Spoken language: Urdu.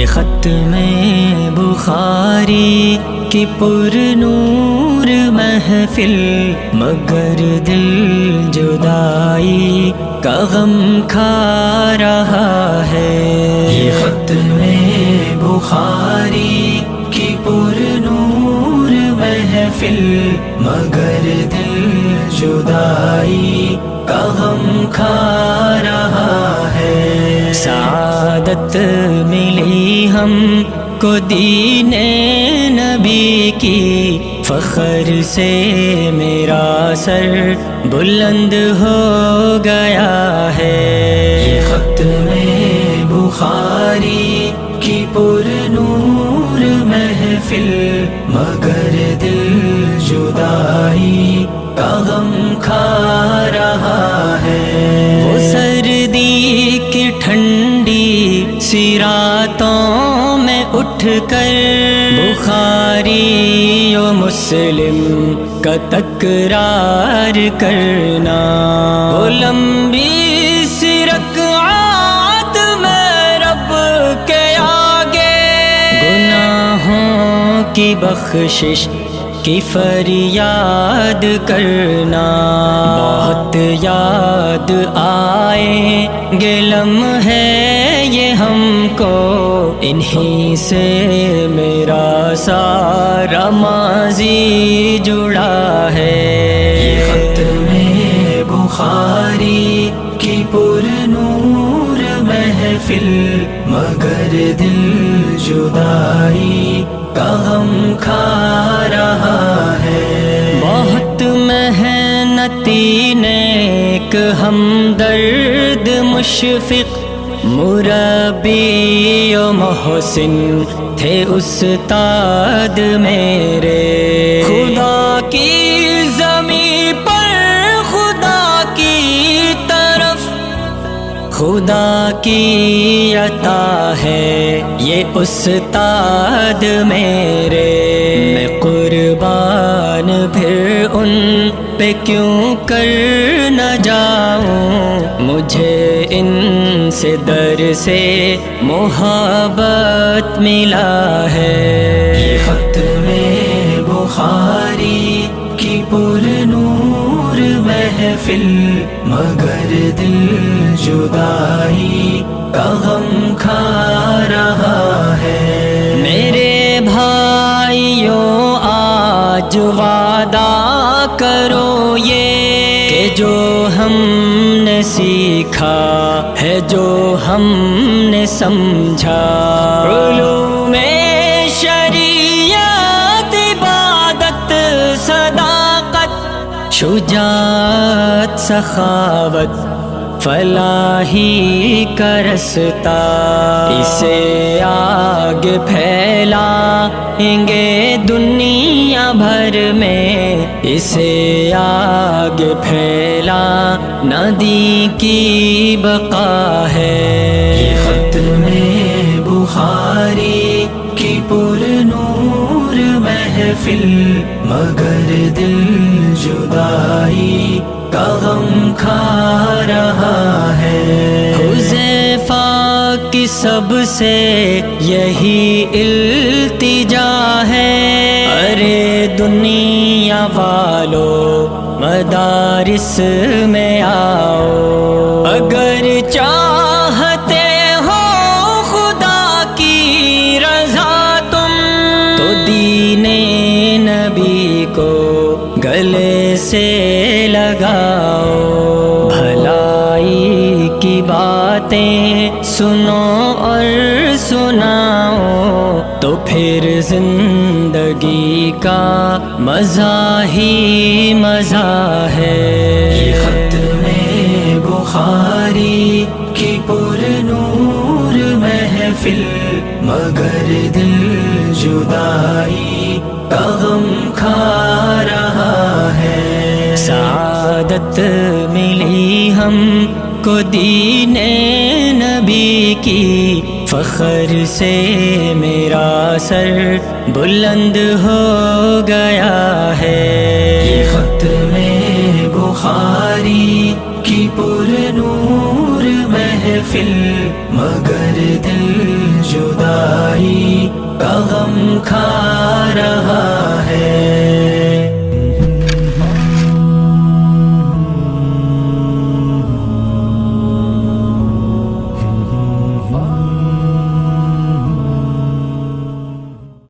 یہ ختم بخاری کی پر نور محفل، مگر دل جدائی کا غم کھا رہا ہے۔ یہ ختم بخاری کی پر نور محفل، مگر دل جدائی کا غم کھا رہا ہے۔ سعادت ملی ہم کو دین نبی کی، فخر سے میرا سر بلند ہو گیا ہے۔ یہ ختم بخاری کی پر نور محفل، مگر دل جدائی کا غم کھا رہا ہے۔ وہ سردی کی ٹھنڈی سی راتوں میں اٹھ کر بخاری و مسلم کا تکرار کرنا، وہ لمبی سی رکعات میں رب کے آگے گناہوں کی بخشش کی فریاد کرنا۔ بہت یاد آئیں گے لمحے یہ ہم کو، انہی سے میرا سارا ماضی جڑا ہے۔ یہ ختم بخاری کی پر نور محفل، مگر دل جدائی کا غم کھا رہا ہے۔ بہت محنتی نیک ہمدرد مشفق مربی و محسن تھے استاد میرے، خدا کی زمین پر خدا کی طرف خدا کی عطا ہے یہ استاد میرے۔ میں قربان پھر ان پہ کیوں کر نہ جاؤں، مجھے ان سے در سے محبت ملا ہے۔ یہ ختم بخاری کی پر نور محفل، مگر دل جدائی کا غم کھا رہا ہے۔ میرے بھائیوں آج وعدہ کرو یہ، کہ جو ہم نے سیکھا ہے، جو ہم نے سمجھا، علوم شریعت، عبادت، صداقت، شجاعت، سخاوت، فلاحی کا رستہ، اسے آگے پھیلائیں گے دنیا بھر میں، اسے آگے پھیلا ندی کی بقا ہے۔ یہ ختم بخاری کی پر نور محفل، مگر دل جدائی کا غم کھا رہا ہے۔ حذیفہ کی سب سے یہی التجا ہے، ارے دنیا والو مدارس میں آؤ، اگر چاہتے ہو خدا کی رضا تم، تو دین نبی کو گلے سے لگاؤ، بھلائی کی باتیں سنو اور سناؤ، تو پھر زندگی کا مزہ ہی مزہ ہے۔ یہ ختم بخاری کی پر نور محفل، مگر دل جدائی کا غم کھا رہا ہے۔ سعادت ملی ہم کو دین نبی کی، فخر سے میرا سر بلند ہو گیا ہے۔ یہ ختم بخاری کی پر نور محفل، محفل مگر دل جدائی کا غم کھا رہا ہے.